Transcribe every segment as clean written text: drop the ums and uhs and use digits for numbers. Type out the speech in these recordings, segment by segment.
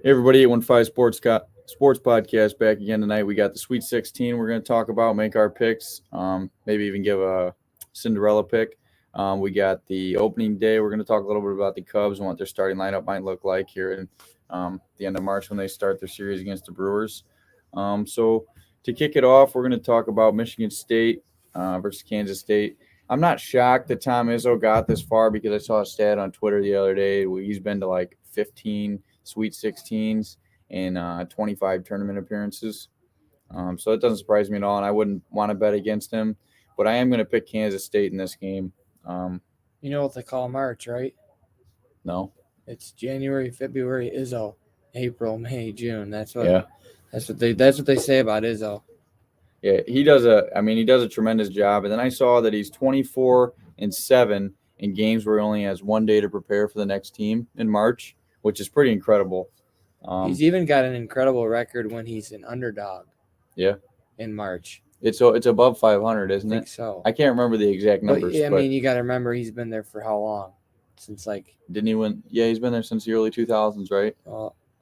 Hey everybody, 815 Sports Podcast back again tonight. We got the Sweet 16 we're going to talk about, make our picks, maybe even give a Cinderella pick. We got the opening day. We're going to talk a little bit about the Cubs and what their starting lineup might look like here in the end of March when they start their series against the Brewers. So to kick it off, we're going to talk about Michigan State versus Kansas State. I'm not shocked that Tom Izzo got this far because I saw a stat on Twitter the other day where he's been to like 15 Sweet 16s and 25 tournament appearances. So that doesn't surprise me at all, and I wouldn't want to bet against him. But I am going to pick Kansas State in this game. You know what they call March, right? No. It's January, February, Izzo, April, May, June. That's what Yeah. That's what they say about Izzo. Yeah, he does a tremendous job. And then I saw that he's 24-7 in games where he only has 1 day to prepare for the next team in March, which is pretty incredible. He's even got an incredible record when he's an underdog. Yeah. In March. It's above 500, isn't it? I think so. I can't remember the exact numbers. But, I mean, you got to remember he's been there for how long? Since didn't he win? Yeah, he's been there since the early 2000s, right?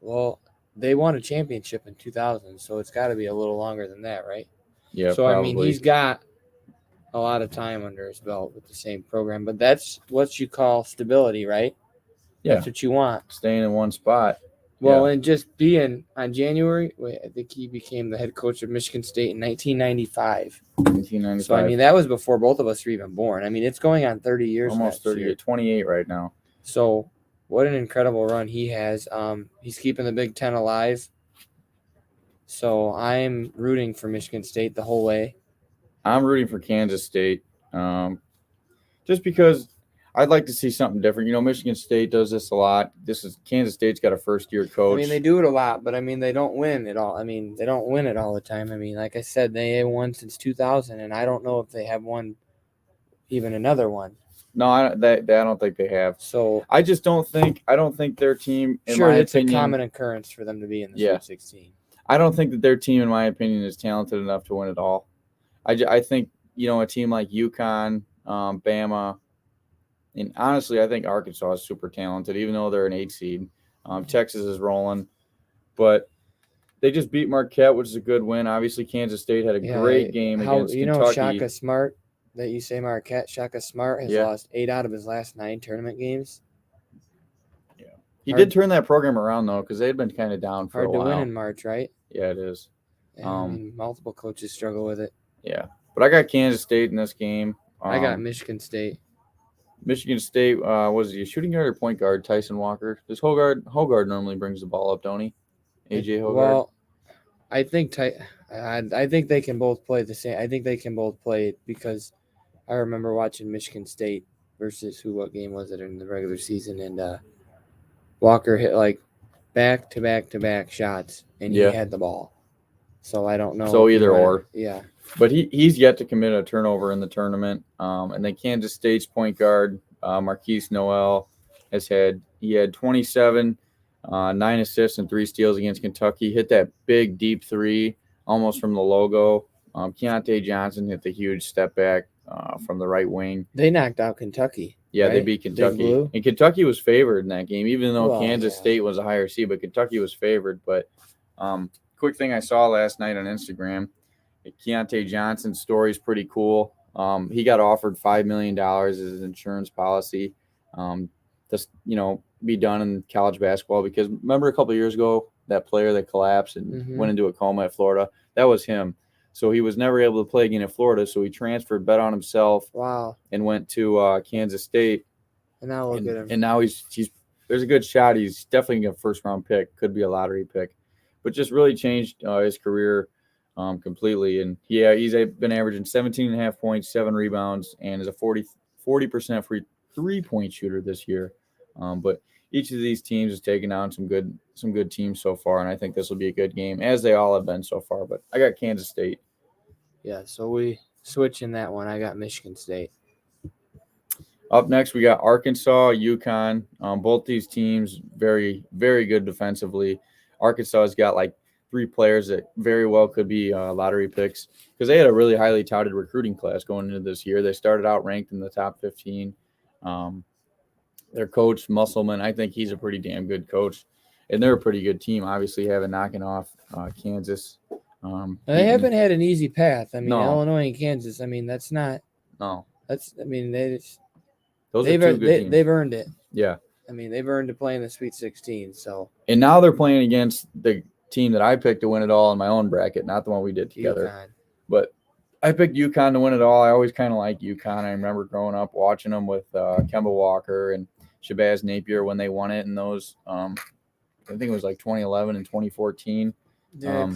Well, they won a championship in 2000, so it's got to be a little longer than that, right? Yeah, so probably. I mean, he's got a lot of time under his belt with the same program, but that's what you call stability, right? Yeah. That's what you want. Staying in one spot. Well, and just being on January, I think he became the head coach of Michigan State in 1995. 1995. So, I mean, that was before both of us were even born. I mean, it's going on 30 years. Almost 30, 28 right now. So, what an incredible run he has. He's keeping the Big Ten alive. So, I'm rooting for Michigan State the whole way. I'm rooting for Kansas State just because I'd like to see something different. You know, Michigan State does this a lot. Kansas State's got a first-year coach. I mean, they do it a lot, but, I mean, they don't win it all. I mean, they don't win it all the time. I mean, like I said, they have won since 2000, and I don't know if they have won even another one. No, I don't think they have. So I just don't think their team. Sure, it's a common occurrence for them to be in the Sweet 16. I don't think that their team, in my opinion, is talented enough to win it all. I think a team like UConn, Bama, and honestly, I think Arkansas is super talented, even though they're an 8 seed. Texas is rolling, but they just beat Marquette, which is a good win. Obviously, Kansas State had a great game against Kentucky. Shaka Smart. That you say Marquette, Shaka Smart has lost 8 out of his last 9 tournament games. Yeah, he did turn that program around though, because they had been kind of down for a while. Hard to win in March, right? Yeah, it is. Multiple coaches struggle with it. Yeah, but I got Kansas State in this game. I got Michigan State. Michigan State was he a shooting guard or point guard? Tyson Walker. Does Hogard normally brings the ball up, don't he? AJ Hogard. Well, I think they can both play the same. I think they can both play it because I remember watching Michigan State versus what game was it in the regular season, and Walker hit like back-to-back shots, and he had the ball. So I don't know. So either or. Yeah. But he's yet to commit a turnover in the tournament. And then Kansas State's point guard, Marquise Noel, he had 27, 9 assists and 3 steals against Kentucky. Hit that big, deep 3 almost from the logo. Keontae Johnson hit the huge step back from the right wing. They knocked out Kentucky. Yeah, right? They beat Kentucky. And Kentucky was favored in that game, even though Kansas State was a higher seed. But Kentucky was favored. But quick thing I saw last night on Instagram, Keontae Johnson's story is pretty cool. He got offered $5 million as his insurance policy to be done in college basketball. Because remember a couple of years ago, that player that collapsed and went into a coma at Florida? That was him. So he was never able to play again at Florida. So he transferred, bet on himself, and went to Kansas State. And now look at him. And now he's there's a good shot. He's definitely a first-round pick. Could be a lottery pick. But just really changed his career completely. And, he's been averaging 17.5 points, 7 rebounds, and is a 40% free three-point shooter this year. But each of these teams has taken on some good teams so far, and I think this will be a good game, as they all have been so far. But I got Kansas State. Yeah, so we switch in that one. I got Michigan State. Up next, we got Arkansas, UConn. Both these teams very, very good defensively. Arkansas has got like 3 players that very well could be lottery picks because they had a really highly touted recruiting class going into this year. They started out ranked in the top 15. Their coach, Musselman, I think he's a pretty damn good coach. and they're a pretty good team. Obviously, having knocking off Kansas. They haven't had an easy path. I mean, No. Illinois and Kansas. I mean, that's not. No, That's. I mean, those are two good teams. they've earned it. Yeah, I mean, they've earned to play in the Sweet 16. So. and now they're playing against the team that I picked to win it all in my own bracket, not the one we did together. UConn. But I picked UConn to win it all. I always kind of like UConn. I remember growing up watching them with Kemba Walker and Shabazz Napier when they won it in those. I think it was like 2011 and 2014. Yeah,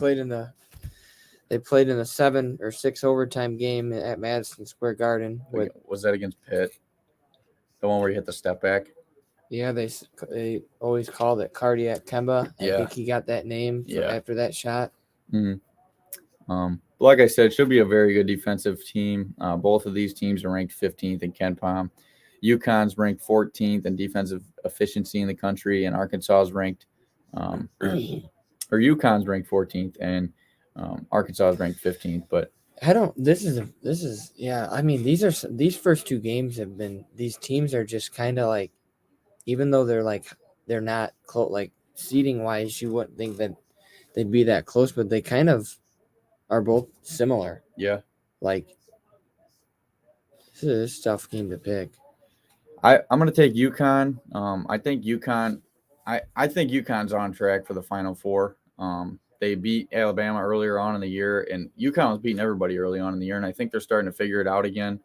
they played in a 7 or 6 overtime game at Madison Square Garden. Was that against Pitt? The one where he hit the step back? Yeah, they always called it Cardiac Kemba. I think he got that name after that shot. Mm-hmm. Like I said, it should be a very good defensive team. Both of these teams are ranked 15th in KenPom. UConn's ranked 14th in defensive efficiency in the country, and Arkansas is ranked UConn's ranked 14th, and Arkansas is ranked 15th. But this is I mean, these first 2 games have been, these teams are just kind of like, even though they're not close, like seeding wise, you wouldn't think that they'd be that close, but they kind of are both similar. Yeah. Like, this is a tough game to pick. I'm going to take UConn. I think UConn's on track for the Final Four. They beat Alabama earlier on in the year, and UConn was beating everybody early on in the year, and I think they're starting to figure it out again.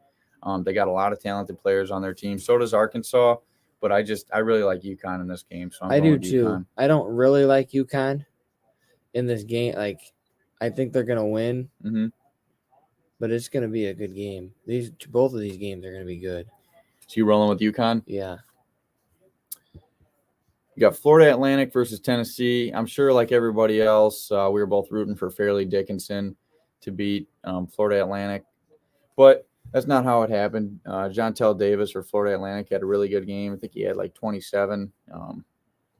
They got a lot of talented players on their team. So does Arkansas, but I really like UConn in this game. So I do too. UConn. I don't really like UConn in this game. Like, I think they're gonna win, but it's gonna be a good game. Both of these games are gonna be good. So you rolling with UConn? Yeah. You got Florida Atlantic versus Tennessee. I'm sure, like everybody else, we were both rooting for Fairleigh Dickinson to beat Florida Atlantic, but that's not how it happened. Jontel Davis for Florida Atlantic had a really good game. I think he had like 27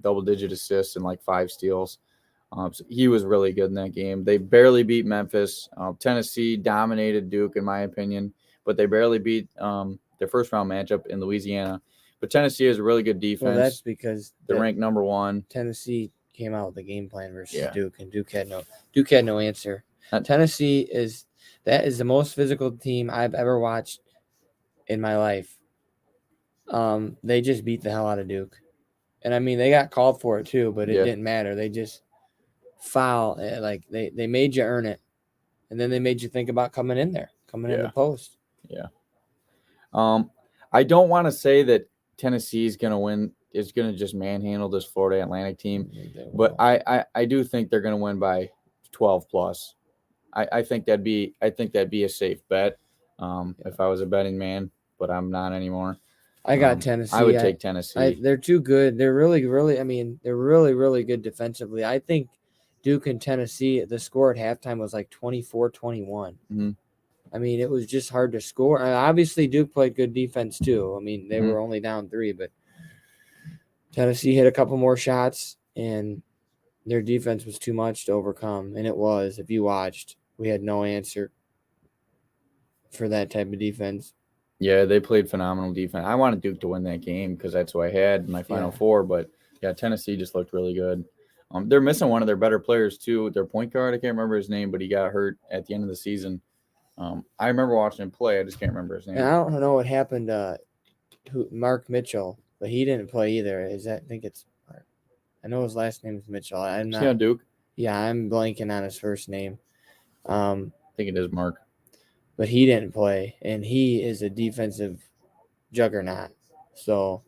double-digit assists and like 5 steals. So he was really good in that game. They barely beat Memphis. Tennessee dominated Duke, in my opinion, but they barely beat their first-round matchup in Louisiana. But Tennessee has a really good defense. Well, that's because they're ranked number 1. Tennessee came out with a game plan versus Duke, and Duke had no answer. Tennessee is the most physical team I've ever watched in my life. They just beat the hell out of Duke, and I mean they got called for it too, but it didn't matter. They just foul, like they made you earn it, and then they made you think about coming in the post. Yeah. I don't want to say that Tennessee is going to win. Is going to just manhandle this Florida Atlantic team, but I do think they're going to win by 12 plus. I think that'd be a safe bet if I was a betting man, but I'm not anymore. I got Tennessee. I would take Tennessee. They're too good. They're really, really. I mean, they're really, really good defensively. I think Duke and Tennessee. The score at halftime was like 24-21. Mm-hmm. I mean, it was just hard to score. Obviously, Duke played good defense too. I mean, they were only down 3, but Tennessee hit a couple more shots, and their defense was too much to overcome. And it was. If you watched, we had no answer for that type of defense. Yeah, they played phenomenal defense. I wanted Duke to win that game because that's who I had in my Final Four. But, Tennessee just looked really good. They're missing one of their better players, too. Their point guard, I can't remember his name, but he got hurt at the end of the season. I remember watching him play. I just can't remember his name. And I don't know what happened to Mark Mitchell, but he didn't play either. I think it's Mark. I know his last name is Mitchell. I'm not. On Duke? Yeah, I'm blanking on his first name. I think it is Mark. But he didn't play, and he is a defensive juggernaut. So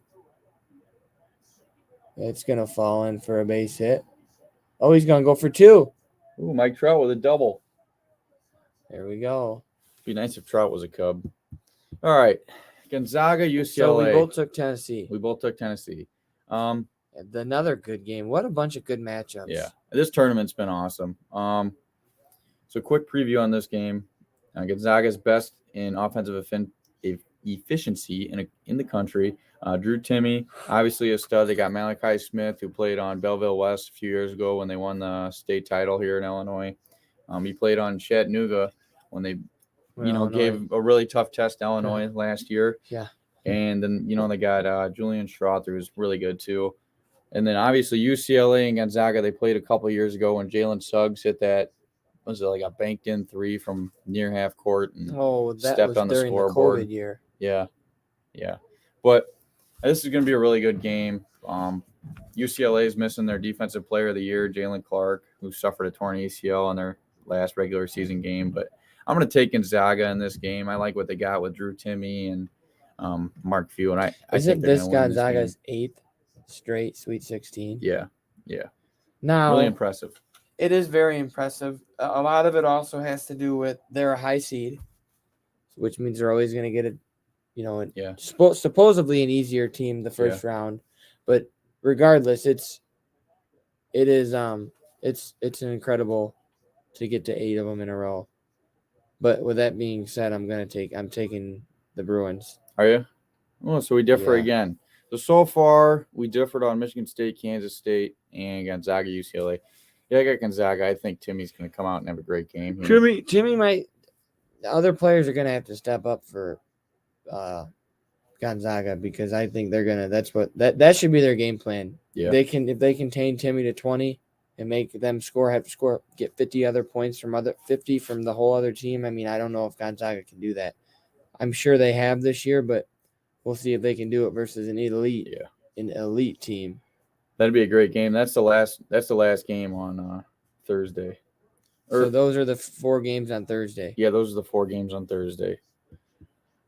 it's going to fall in for a base hit. Oh, he's going to go for 2. Ooh, Mike Trout with a double. There we go. It'd be nice if Trout was a Cub. All right. Gonzaga, UCLA. So we both took Tennessee. Another good game. What a bunch of good matchups. Yeah. This tournament's been awesome. So quick preview on this game. Gonzaga's best in offensive efficiency in the country. Drew Timme, obviously a stud. They got Malachi Smith, who played on Belleville West a few years ago when they won the state title here in Illinois. He played on Chattanooga when they, gave a really tough test to Illinois last year. Yeah. And then, they got Julian Strother, who's really good too. And then obviously UCLA and Gonzaga, they played a couple years ago when Jalen Suggs hit that, was it like a banked in three from near half court and Oh, that stepped was on the during the scoreboard. COVID year. Yeah. But this is going to be a really good game. UCLA is missing their defensive player of the year, Jalen Clark, who suffered a torn ACL in their last regular season game. But I'm going to take Gonzaga in this game. I like what they got with Drew Timme and Mark Few, and I think they're going to win Gonzaga's this game. 8th straight Sweet 16? Yeah. Now, really impressive. It is very impressive. A lot of it also has to do with they're a high seed, which means they're always going to get supposedly an easier team the first round. But regardless, it's incredible to get to 8 of them in a row. But with that being said, I'm taking the Bruins. Are you? Well, so we differ again. So far, we differed on Michigan State, Kansas State, and Gonzaga, UCLA. Yeah, I got Gonzaga. I think Timmy's going to come out and have a great game here. Timmy might. The other players are going to have to step up for Gonzaga because I think they're going to. That should be their game plan. Yeah. If they contain Timmy to 20 and make them get 50 other points from 50 from the whole other team. I mean, I don't know if Gonzaga can do that. I'm sure they have this year, but we'll see if they can do it versus an elite team. That'd be a great game. That's the last game on Thursday. So those are the 4 games on Thursday. Yeah, those are the 4 games on Thursday.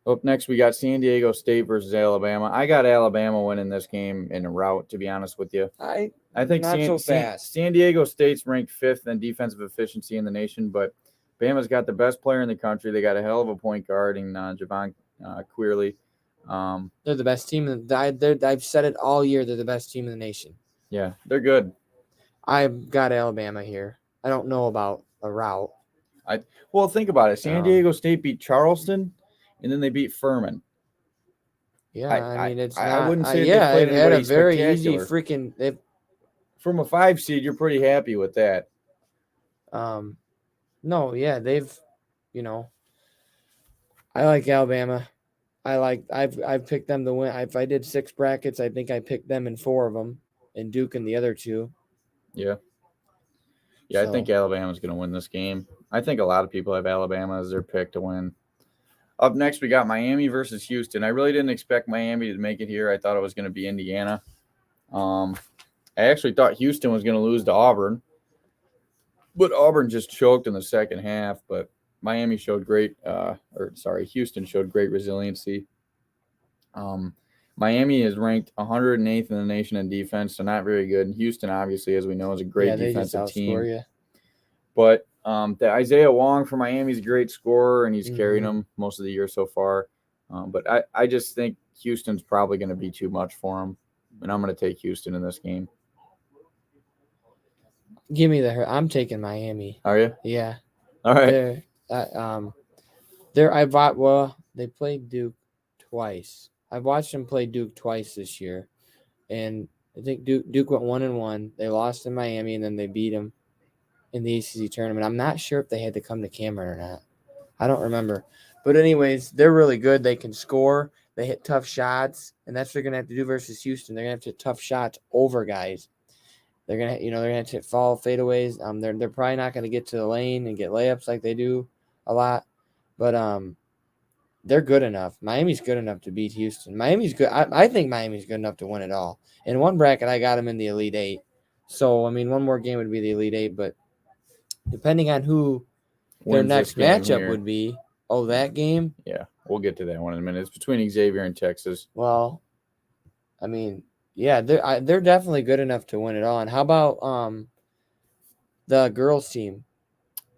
Up next, we got San Diego State versus Alabama. I got Alabama winning this game in a rout, to be honest with you. I think San Diego State's ranked 5th in defensive efficiency in the nation, but Bama's got the best player in the country. They got a hell of a point guard in Javon Queerly. They're the best team. I've said it all year. They're the best team in the nation. Yeah, they're good. I've got Alabama here. I don't know about a rout. Well, think about it. San Diego State beat Charleston, and then they beat Furman. Yeah, I mean, it's not. I wouldn't say they played had a very spectacular. easy freaking. From a 5 seed, you're pretty happy with that. No, yeah, they've, I like Alabama. I've picked them to win. If I did 6 brackets, I think I picked them in 4 of them, and Duke in the other 2. Yeah. Yeah, so I think Alabama's going to win this game. I think a lot of people have Alabama as their pick to win. Up next, we got Miami versus Houston. I really didn't expect Miami to make it here. I thought it was going to be Indiana. I actually thought Houston was going to lose to Auburn, but Auburn just choked in the second half. But Houston showed great resiliency. Miami is ranked 108th in the nation in defense, so not very good. And Houston, obviously, as we know, is a great defensive team. You. But the Isaiah Wong for Miami is a great scorer, and he's carried them most of the year so far. But I just think Houston's probably going to be too much for him, and I'm going to take Houston in this game. Give me I'm taking Miami. Are you? Yeah. All right. They played Duke twice. I've watched them play Duke twice this year, and I think Duke went 1-1. They lost in Miami, and then they beat them in the ACC tournament. I'm not sure if they had to come to Cameron or not. I don't remember. But anyways, they're really good. They can score. They hit tough shots, and that's what they're gonna have to do versus Houston. They're gonna have to hit tough shots over guys. They're gonna have to hit fadeaways. They're probably not gonna get to the lane and get layups like they do a lot, but they're good enough. Miami's good enough to beat Houston. Miami's good. I think Miami's good enough to win it all. In one bracket, I got them in the Elite 8. So, I mean, one more game would be the Elite 8. But depending on who their next matchup would be, that game? Yeah, we'll get to that one in a minute. It's between Xavier and Texas. Well, I mean, yeah, they're definitely good enough to win it all. And how about the girls' team?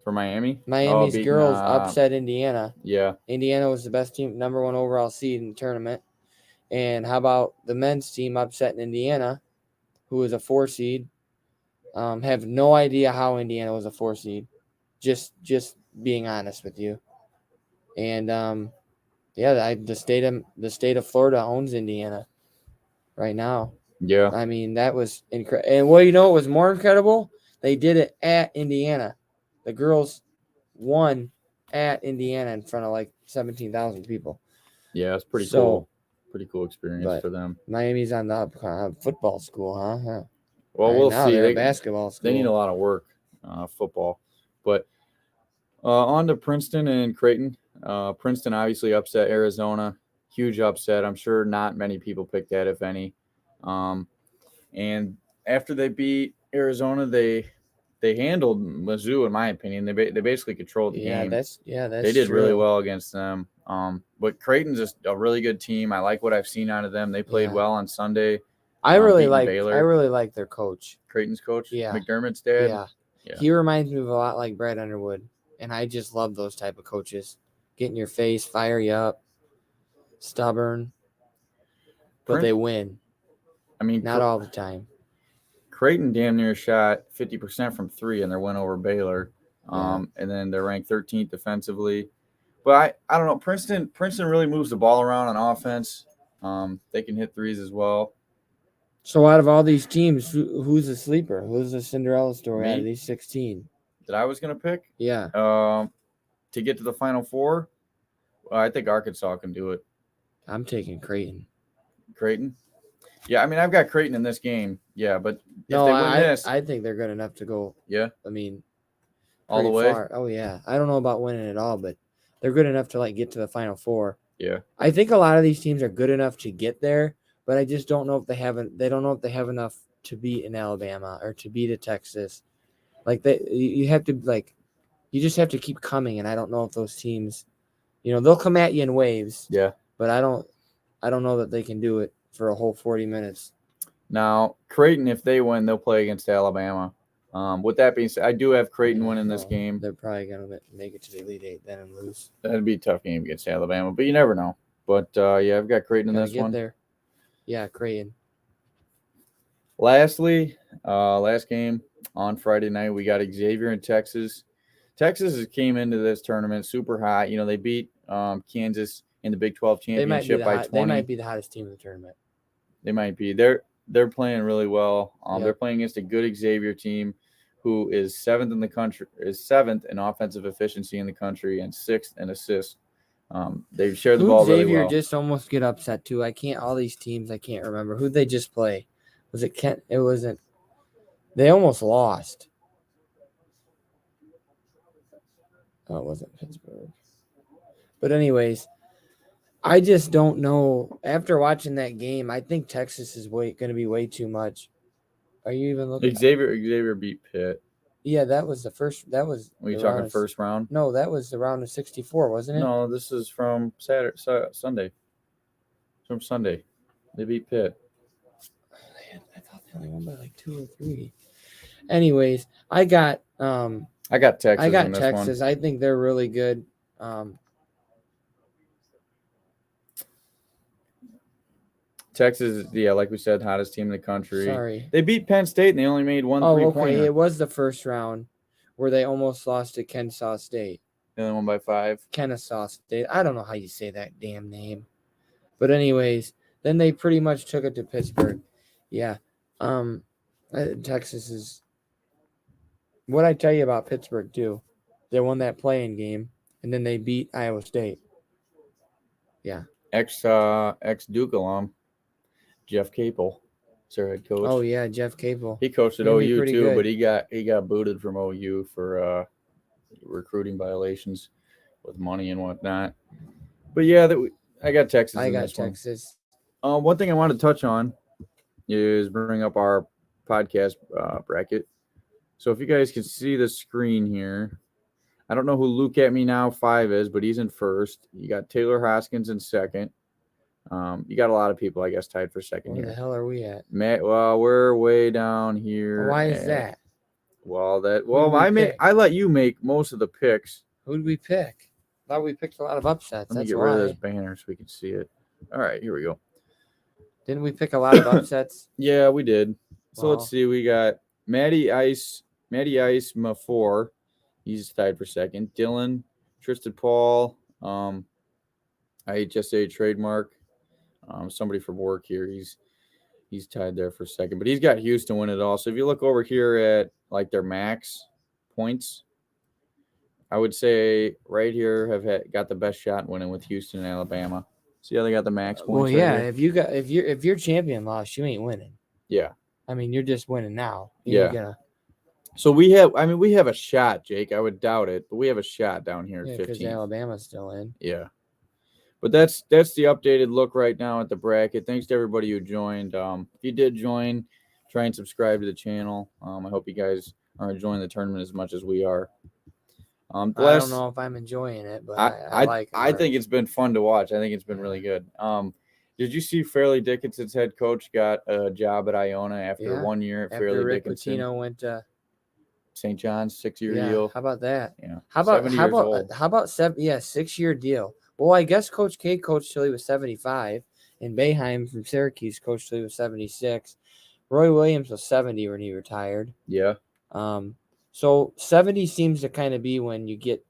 For Miami? Miami's girls upset Indiana. Yeah. Indiana was the best team, number 1 overall seed in the tournament. And how about the men's team upsetting Indiana, who was a 4 seed? Have no idea how Indiana was a 4 seed. Just being honest with you. And the state of Florida owns Indiana right now. Yeah. I mean, that was incredible. And what was more incredible? They did it at Indiana. The girls won at Indiana in front of like 17,000 people. Yeah, it's pretty cool. pretty cool experience But for them. Miami's on the up football school, huh? Well, Right we'll now see. they're a basketball school. They need a lot of work, football. But on to Princeton and Creighton. Princeton obviously upset Arizona. Huge upset. I'm sure not many people picked that, if any. And after they beat Arizona, they handled Mizzou, in my opinion. They basically controlled the game. That's they did true. really well against them. But Creighton's just a really good team. I like what I've seen out of them. They played well on Sunday. I really Baylor. like their coach. Creighton's coach, Yeah. McDermott's dad. Yeah. He reminds me of a lot like Brad Underwood, and I just love those type of coaches. Get in your face, fire you up, stubborn, but they win. I mean, not all the time. Creighton damn near shot 50% from three in their win over Baylor, and then they're ranked 13th defensively. But I don't know. Princeton really moves the ball around on offense. They can hit threes as well. So out of all these teams, who's the sleeper? Who's the Cinderella story out of these 16? That I was going to pick? Yeah. To get to the Final Four, I think Arkansas can do it. I'm taking Creighton. Creighton? Yeah, I mean, I've got Creighton in this game. Yeah, but if they win this. I think they're good enough to go. Yeah? I mean, all the way? Far. Oh, yeah. I don't know about winning it all, but they're good enough to, get to the Final Four. Yeah. I think a lot of these teams are good enough to get there, but I just don't know if they don't know if they have enough to beat in Alabama or to beat a Texas. You have to, you just have to keep coming, and I don't know if those teams, they'll come at you in waves. Yeah. But I don't know that they can do it for a whole 40 minutes. Now, Creighton, if they win, they'll play against Alabama. With that being said, I do have Creighton winning this game. They're probably going to make it to the Elite Eight then and lose. That'd be a tough game against Alabama, but you never know. But, I've got Creighton in this one. There. Yeah, Creighton. Lastly, last game on Friday night, we got Xavier in Texas. Texas came into this tournament super hot. They beat Kansas in the Big 12 championship by 20. They might be the hottest team in the tournament. They might be. They're playing really well. They're playing against a good Xavier team who is seventh in offensive efficiency in the country and sixth in assists. They've shared the ball really well. Xavier just almost get upset too. All these teams, I can't remember. Who'd they just play? Was it Kent? It wasn't. They almost lost. Oh, it wasn't Pittsburgh. But anyways, I just don't know. After watching that game, I think Texas is going to be way too much. Are you even looking? Xavier beat Pitt. Yeah, that was the first. That was. Were you talking first round? No, that was the round of 64, wasn't it? No, this is from Sunday. From Sunday, they beat Pitt. I thought they only won by 2 or 3. Anyways, I got Texas. I got Texas. I think they're really good. Texas, like we said, hottest team in the country. Sorry. They beat Penn State and they only made one 3-pointer. It was the first round where they almost lost to Kennesaw State. They only won by 5. Kennesaw State. I don't know how you say that damn name. But anyways, then they pretty much took it to Pittsburgh. Yeah. Texas is what I tell you about Pittsburgh too. They won that play-in game and then they beat Iowa State. Yeah. Ex Duke alum. Jeff Capel, is their head coach. Oh yeah, Jeff Capel. He coached at OU too, good. But he got booted from OU for recruiting violations with money and whatnot. But yeah, I got Texas. I got Texas. One thing I want to touch on is bring up our podcast bracket. So if you guys can see the screen here, I don't know who Luke at me now 5 is, but he's in first. You got Taylor Hoskins in second. You got a lot of people, I guess, tied for second here. Where the hell are we at? We're way down here. Why is that? I let you make most of the picks. Who did we pick? I thought we picked a lot of upsets. Let me get rid of this banner so we can see it. All right, here we go. Didn't we pick a lot of upsets? Yeah, we did. So wow. Let's see. We got Matty Ice Ma4. He's tied for second. Dylan, Tristan Paul, IHSA trademark. Somebody from work here. He's tied there for second, but he's got Houston win it all. So if you look over here at their max points, I would say right here got the best shot winning with Houston and Alabama. See how they got the max points? Well, right yeah. here? If your champion lost, you ain't winning. Yeah. I mean, you're just winning now. Yeah. So we have a shot, Jake. I would doubt it, but we have a shot down here at 15. Because Alabama's still in. Yeah. But that's the updated look right now at the bracket. Thanks to everybody who joined. If you did join, try and subscribe to the channel. I hope you guys are enjoying the tournament as much as we are. I don't know if I'm enjoying it, but I like it. I think it's been fun to watch. I think it's been really good. Did you see Fairleigh Dickinson's head coach got a job at Iona after 1 year at Fairleigh Dickinson? Rick Pitino went to St. John's, 6-year deal. How about that? Yeah. How about 6-year deal? Well, I guess Coach K coached till he was 75, and Boeheim from Syracuse coached till he was 76. Roy Williams was 70 when he retired. Yeah. So 70 seems to kind of be when you get,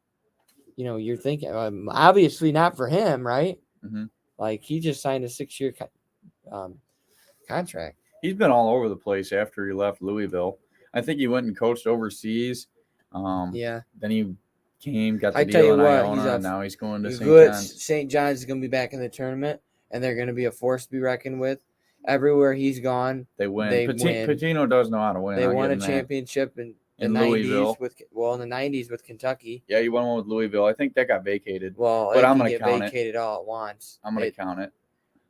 you're thinking, obviously not for him, right? Mm-hmm. Like he just signed a 6-year contract. He's been all over the place after he left Louisville. I think he went and coached overseas. Yeah. Then he got the deal in Iona, and now he's going to St. John's. St. John's is going to be back in the tournament, and they're going to be a force to be reckoned with. Everywhere he's gone, they win. Pitino does know how to win. They won a championship in the Louisville. 90s in the 90s with Kentucky. Yeah, he won one with Louisville. I think that got vacated. Well, but I'm going to count vacated all at once. I'm going to count it.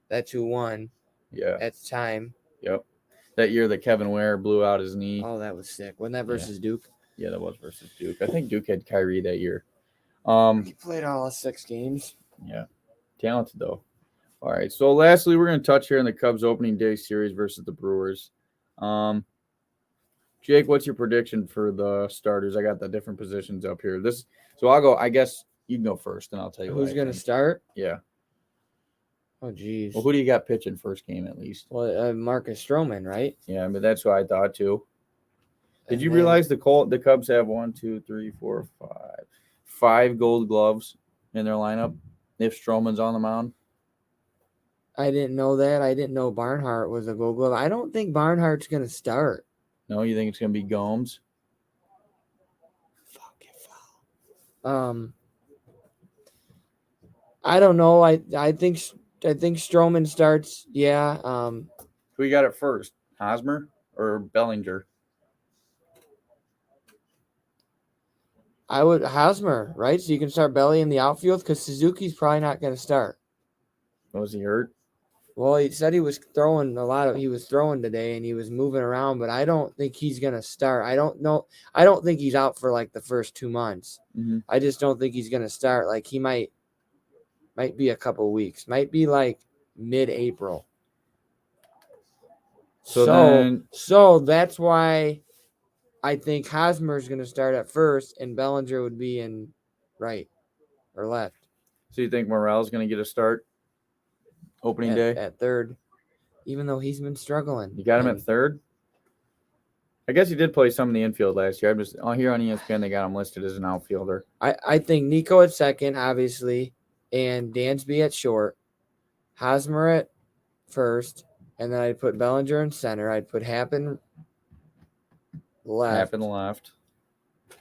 That's who won. Yeah. At the time. Yep. That year that Kevin Ware blew out his knee. Oh, that was sick. Wasn't that versus Duke? Yeah, that was versus Duke. I think Duke had Kyrie that year. He played all 6 games. Yeah. Talented, though. All right. So, lastly, we're going to touch here in the Cubs opening day series versus the Brewers. Jake, what's your prediction for the starters? I got the different positions up here. So I'll go. I guess you can go first, and I'll tell you who's going to start. Yeah. Oh, geez. Well, who do you got pitching first game at least? Well, Marcus Stroman, right? Yeah, but that's what I thought too. Did you realize the Cubs have 1, 2, 3, 4, 5 Gold Gloves in their lineup if Stroman's on the mound? I didn't know that. I didn't know Barnhart was a Gold Glove. I don't think Barnhart's going to start. No, you think it's going to be Gomes? I don't know. I think Stroman starts. Yeah. Who you got at first? Hosmer or Bellinger? I would Hosmer, right? So you can start Belly in the outfield because Suzuki's probably not going to start. Was he hurt? Well, he said he was throwing he was throwing today and he was moving around, but I don't think he's going to start. I don't know. I don't think he's out for like the first 2 months. Mm-hmm. I just don't think he's going to start. Like he might be a couple weeks, might be like mid-April. So that's why I think Hosmer is going to start at first and Bellinger would be in right or left. So you think Morel's going to get a start opening day? At third, even though he's been struggling. You got him at third? I guess he did play some in the infield last year. I'm just here on ESPN, they got him listed as an outfielder. I think Nico at second, obviously, and Dansby at short, Hosmer at first, and then I'd put Bellinger in center. I'd put Happen left. Happen left. I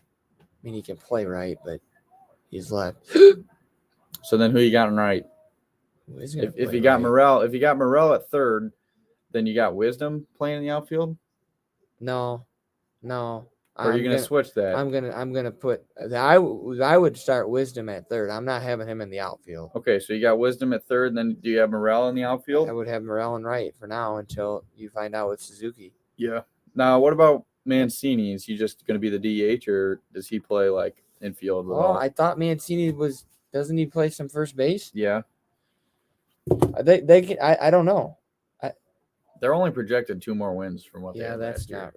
mean, he can play right, but he's left. So then who you got in right? If you got Morel at third, then you got Wisdom playing in the outfield? No. Or are you gonna switch that? I'm gonna put I would start Wisdom at third. I'm not having him in the outfield. Okay, so you got Wisdom at third, and then do you have Morel in the outfield? I would have Morel in right for now until you find out with Suzuki. Yeah. Now, what about Mancini? Is he just gonna be the DH, or does he play like infield? I thought Mancini doesn't he play some first base? Yeah. They can. I don't know. They're only projected 2 more wins from what they had that's not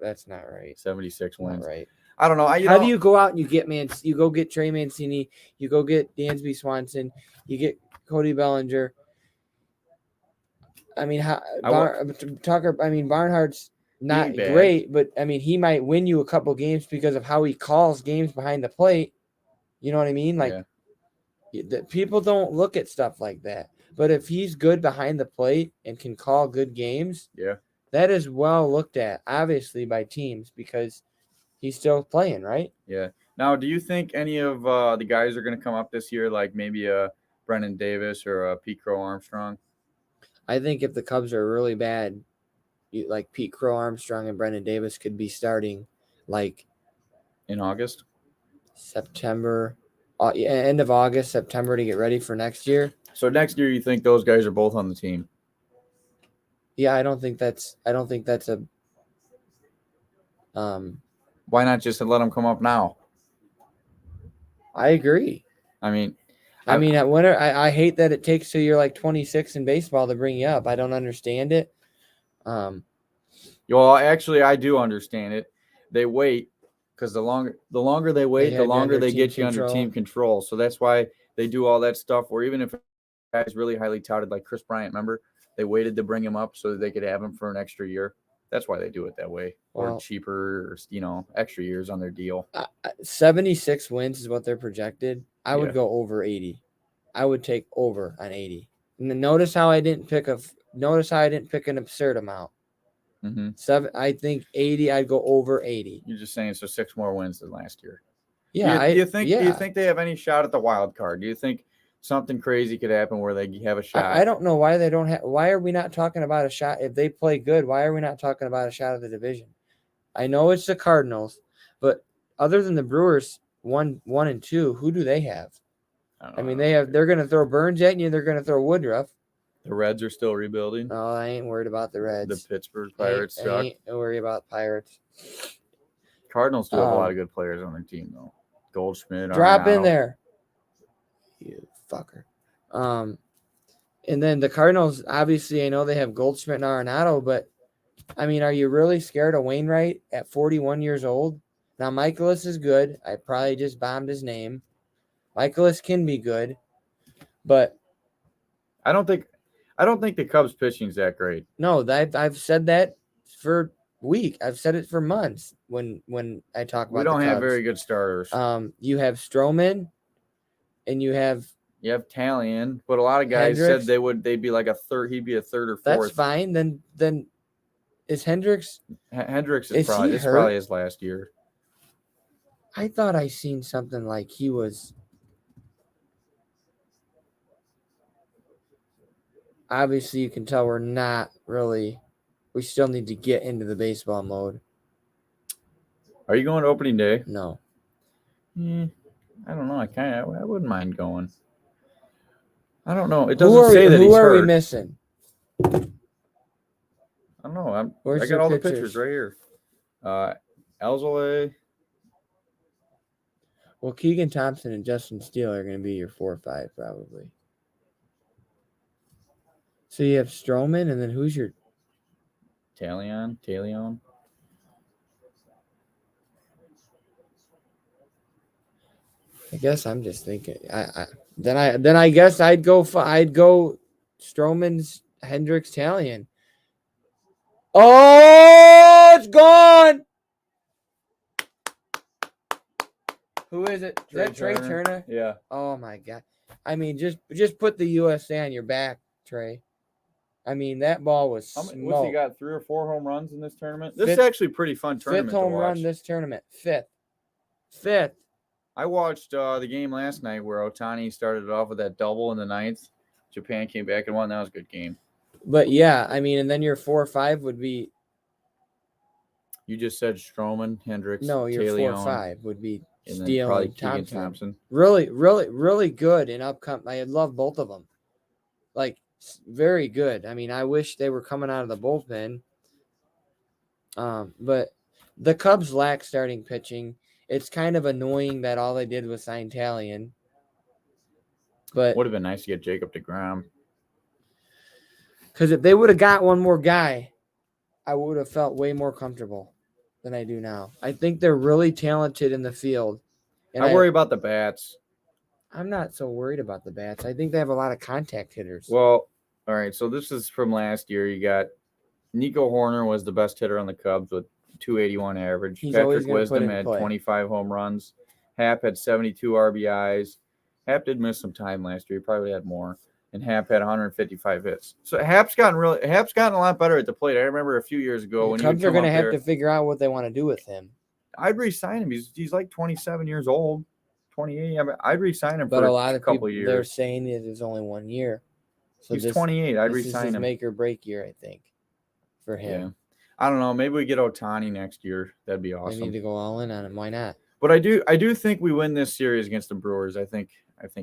right. 76 wins. Not right. I don't know. How do you go out and you go get Trey Mancini, you go get Dansby Swanson, you get Cody Bellinger. I mean, Barnhart's not great, but I mean, he might win you a couple games because of how he calls games behind the plate. You know what I mean? Like, people don't look at stuff like that. But if he's good behind the plate and can call good games, that is well looked at, obviously, by teams because he's still playing, right? Yeah. Now, do you think any of the guys are going to come up this year, like maybe Brennan Davis or Pete Crow Armstrong? I think if the Cubs are really bad, like Pete Crow Armstrong and Brendan Davis could be starting like In August? September, end of August, September to get ready for next year. So next year, you think those guys are both on the team? Yeah, I don't think that's a Why not just let them come up now? I agree. I mean, at winter, I hate that it takes till you're like 26 in baseball to bring you up. I don't understand it. Well, actually, I do understand it. They wait because the longer they wait, the longer they get you under team control. So that's why they do all that stuff. Where even if a guy's really highly touted, like Chris Bryant, remember they waited to bring him up so that they could have him for an extra year. That's why they do it that way, or cheaper, or extra years on their deal. 76 wins is what they're projected. I would go over 80. I would take over on 80. And notice how I didn't pick an absurd amount. Mm-hmm. I think 80. I'd go over 80. You're just saying so 6 more wins than last year. Yeah. Do you think they have any shot at the wild card? Do you think something crazy could happen where they have a shot? I don't know why they don't have. Why are we not talking about a shot? If they play good, why are we not talking about a shot of the division? I know it's the Cardinals, but other than the Brewers, 1 and 2, who do they have? I mean, they're going to throw Burns at you. They're going to throw Woodruff. The Reds are still rebuilding. No, I ain't worried about the Reds. The Pittsburgh Pirates suck. I ain't worried about Pirates. Cardinals do have a lot of good players on their team, though. Goldschmidt. Drop in there. You fucker. And then the Cardinals, obviously, I know they have Goldschmidt and Arenado, but, I mean, are you really scared of Wainwright at 41 years old? Now, Michaelis is good. I probably just bombed his name. Michaelis can be good, but I don't think the Cubs pitching is that great. No, I've said that for weeks. I've said it for months when I talk about. We don't have very good starters. You have Stroman, and you have Talion, but a lot of guys Hendricks. said they'd be like a third. He'd be a third or fourth. That's fine. Then is Hendricks? Hendricks is probably his last year. I thought I seen something like he was. Obviously, you can tell we're not really. We still need to get into the baseball mode. Are you going to opening day? No. I don't know. I wouldn't mind going. I don't know. It doesn't say that he's hurt. Who are we missing? I don't know. I got all the pictures right here. Alzolay. Well, Keegan Thompson and Justin Steele are going to be your 4 or 5 probably. So you have Stroman, and then who's your Talion? I guess I'm just thinking. I guess I'd go Stroman's Hendricks Talion. Oh, it's gone. Who is it? Is that Trey Turner? Yeah. Oh my God. I mean, just put the USA on your back, Trey. I mean, that ball was smoked. What's he got? 3 or 4 home runs in this tournament? This is actually a pretty fun tournament. 5th home run this tournament. 5th. I watched the game last night where Ohtani started it off with that double in the 9th. Japan came back and won. That was a good game. But yeah, I mean, and then your 4 or 5 would be. You just said Stroman, Hendricks. No, your Talion, 4 or 5 would be and Steele probably and Thompson. Really, really, really good in upcoming. I love both of them. Like, very good. I mean, I wish they were coming out of the bullpen. But the Cubs lack starting pitching. It's kind of annoying that all they did was sign Talion. But would have been nice to get Jacob deGrom. Because if they would have got one more guy, I would have felt way more comfortable than I do now. I think they're really talented in the field. And I worry about the bats. I'm not so worried about the bats. I think they have a lot of contact hitters. Well, all right. So this is from last year. You got Nico Horner was the best hitter on the Cubs with 281 average. Patrick Wisdom had 25 home runs. Happ had 72 RBIs. Happ did miss some time last year. He probably had more. And Happ had 155 hits. So Happ's gotten a lot better at the plate. I remember a few years ago when Cubs are going to have to figure out what they want to do with him. I'd re-sign him. He's like 27 years old, 28. I mean, I'd re-sign him But for a lot a of couple people they're years. saying it is only 1 year. So He's 28. I'd this is re-sign his him. make or break year, I think, for him. Yeah. I don't know. Maybe we get Ohtani next year. That'd be They awesome. need to go all in on him. Why not? But I do think we win this series against the Brewers. I think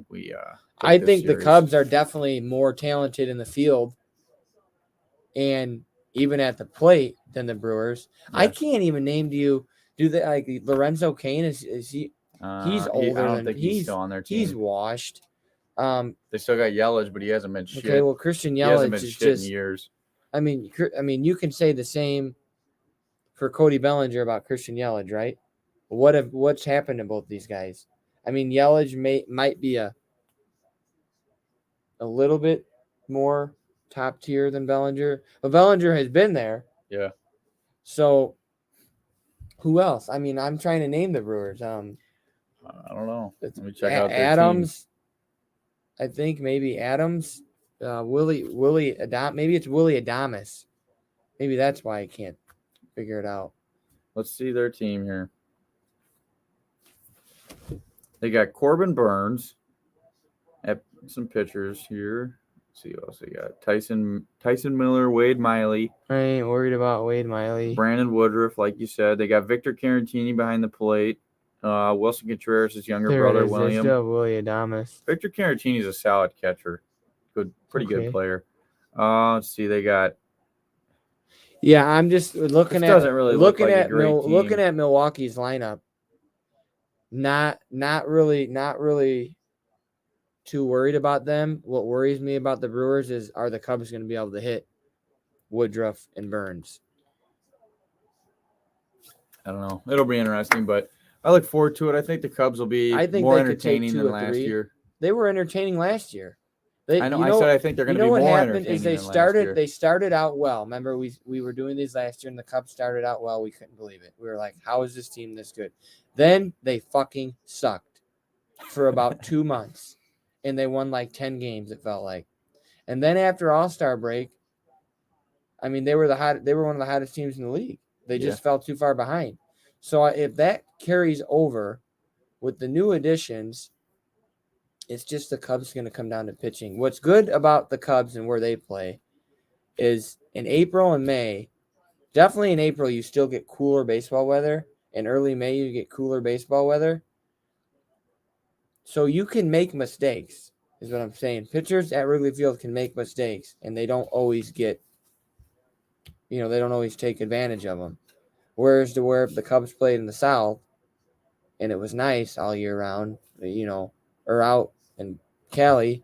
we I take this think the series. Cubs are definitely more talented in the field and even at the plate than the Brewers. Yeah. I can't even name to you. Do they like Lorenzo Cain? Is he? He's older I don't than think he's still on their team. He's washed. They still got Yelich, but he hasn't been shit. Okay, well Christian He hasn't Yelich been is shit just. in years. I mean, you can say the same for Cody Bellinger about Christian Yelich, right? What's happened to both these guys? I mean, Yelich might be a little bit more top tier than Bellinger, but Bellinger has been there. Yeah. So, who else? I mean, I'm trying to name the Brewers. I don't know. Let me check out their Adams. team. I think maybe Adams. Willie Adam. Maybe it's Willie Adames. Maybe that's why I can't figure it out. Let's see their team here. They got Corbin Burns. Some pitchers here. Let's see what else they got. Tyson Miller, Wade Miley. I ain't worried about Wade Miley. Brandon Woodruff, like you said. They got Victor Caratini behind the plate. Wilson Contreras' younger brother, William. Still Willie Adames. Victor Caratini is a solid catcher. Pretty good player. Let's see. They got. Yeah, I'm just looking at doesn't really look like a great team. looking at Milwaukee's lineup. Not really too worried about them. What worries me about the Brewers are the Cubs going to be able to hit Woodruff and Burns? I don't know. It'll be interesting, but I look forward to it. I think the Cubs will be more entertaining than last year. They were entertaining last year. I know. I said I think they're going to be more entertaining than last year. They started out well. Remember, we were doing these last year, and the Cubs started out well. We couldn't believe it. We were like, how is this team this good? Then they fucking sucked for about 2 months, and they won like 10 games, it felt like. And then after All-Star break, I mean, they were one of the hottest teams in the league. They just fell too far behind. So if that carries over with the new additions, it's just the Cubs going to come down to pitching. What's good about the Cubs and where they play is in April and May, definitely in April, you still get cooler baseball weather. In early May, you get cooler baseball weather. So you can make mistakes, is what I'm saying. Pitchers at Wrigley Field can make mistakes, and they don't always they don't always take advantage of them. Whereas where the Cubs played in the South, and it was nice all year round, or out in Cali,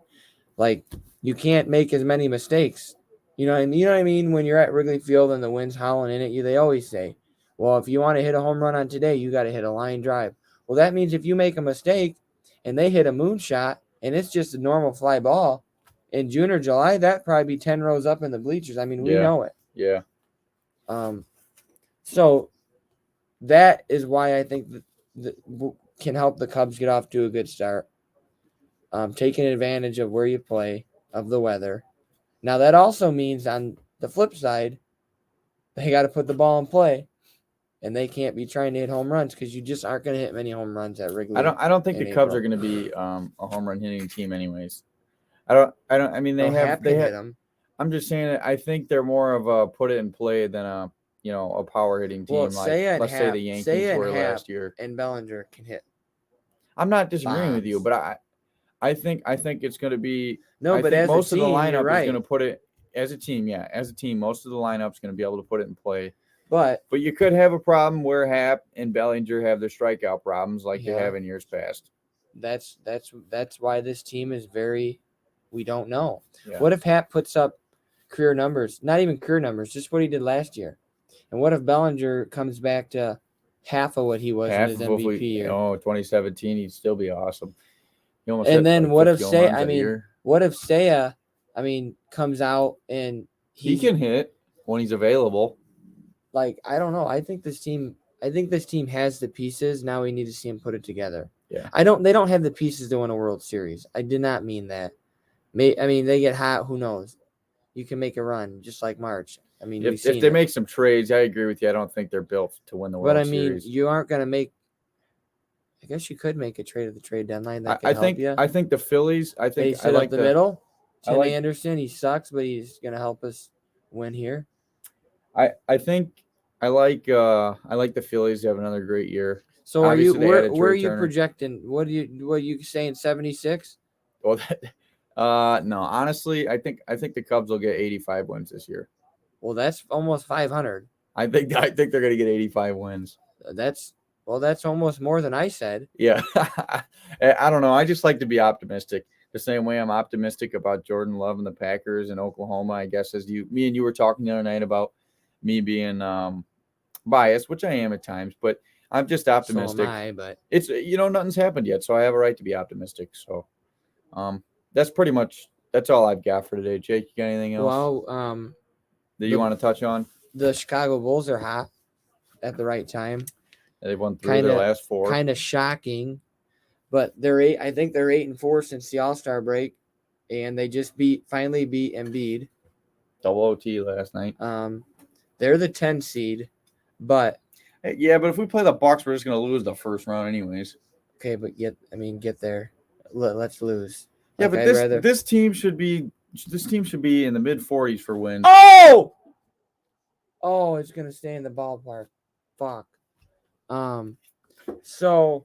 like you can't make as many mistakes. You know what I mean? When you're at Wrigley Field and the wind's howling in at you, they always say, well, if you want to hit a home run on today, you got to hit a line drive. Well, that means if you make a mistake and they hit a moonshot and it's just a normal fly ball in June or July, that'd probably be 10 rows up in the bleachers. I mean, we know it. Yeah. So that is why I think that can help the Cubs get off to a good start. Taking advantage of where you play, of the weather. Now, that also means on the flip side, they got to put the ball in play, and they can't be trying to hit home runs because you just aren't going to hit many home runs at Wrigley. I don't think the Cubs are going to be a home run hitting team, anyways. I mean, they have them. I'm just saying that I think they're more of a put it in play than a power hitting team. Well, let's say the Yankees were last year. And Bellinger can hit. I'm not disagreeing with you, but I think it's going to be but as most a team, of the lineup right. is going to put it as a team. Yeah, as a team, most of the lineup's going to be able to put it in play. But you could have a problem where Happ and Bellinger have their strikeout problems like they have in years past. That's why this team is very. We don't know. Yeah. What if Happ puts up career numbers? Not even career numbers, just what he did last year. And what if Bellinger comes back to half of what he was in his MVP year? 2017, he'd still be awesome. And then what if Seiya, comes out and he can hit when he's available. Like, I don't know. I think this team has the pieces. Now we need to see him put it together. Yeah. They don't have the pieces to win a World Series. I did not mean that. They get hot, who knows? You can make a run just like March. If they make some trades, I agree with you. I don't think they're built to win the World Series. You aren't going to make I guess you could make a trade at the trade deadline that could I help think you. I think the Phillies. I think Face I it like up the middle. I Tim like Anderson, he sucks, but he's gonna help us win here. I think I like the Phillies to have another great year. So Obviously, they added where are Trey you Turner. projecting? What are you saying? 76? Well, no, honestly, I think the Cubs will get 85 wins this year. Well, that's almost 500. I think they're going to get 85 wins. That's almost more than I said. Yeah. I don't know. I just like to be optimistic. The same way I'm optimistic about Jordan Love and the Packers in Oklahoma, I guess, as me and you were talking the other night about me being biased, which I am at times, but I'm just optimistic. So am I, but it's nothing's happened yet, so I have a right to be optimistic. So that's all I've got for today. Jake, you got anything else well, that you want to touch on? The Chicago Bulls are hot at the right time. They've won 3 of their last 4. Kind of shocking, but I think they're 8-4 since the All-Star break, and they just finally beat Embiid. Double OT last night. They're the 10 seed, but yeah, but if we play the Bucks, we're just gonna lose the first round anyways. Okay, but get there. Let's lose. Yeah, but this team should be in the mid 40s for wins. Oh, it's gonna stay in the ballpark. Fuck. So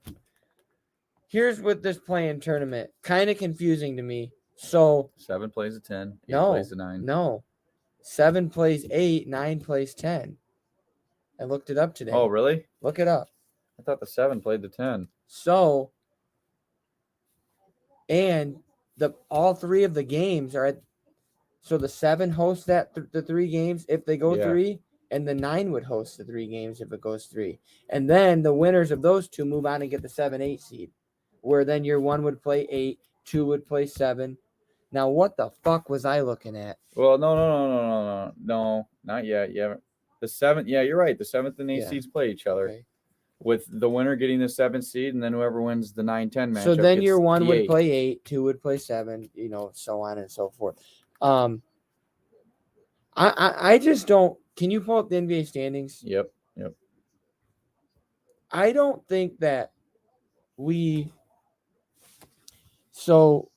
here's what this play-in tournament kind of confusing to me. So 7 plays a 10, 8 plays a 9. No, 7 plays 8, 9 plays 10. I looked it up today. Oh, really? Look it up. I thought the 7 played the 10. So, and all 3 of the games are at. So the 7 hosts the 3 games if they go 3, and the 9 would host the 3 games if it goes 3. And then the winners of those 2 move on and get the 7-8 seed, where then your 1 would play 8, 2 would play 7. Now what the fuck was I looking at? Well, no, not yet. You haven't. The 7th, yeah, you're right. The 7th and 8th seeds play each other. Okay. With the winner getting the 7th seed, and then whoever wins the 9-10 matchup. So then your 1 would play 8, 2 would play 7, so on and so forth. I just don't. Can you pull up the NBA standings? Yep. I don't think that we. So,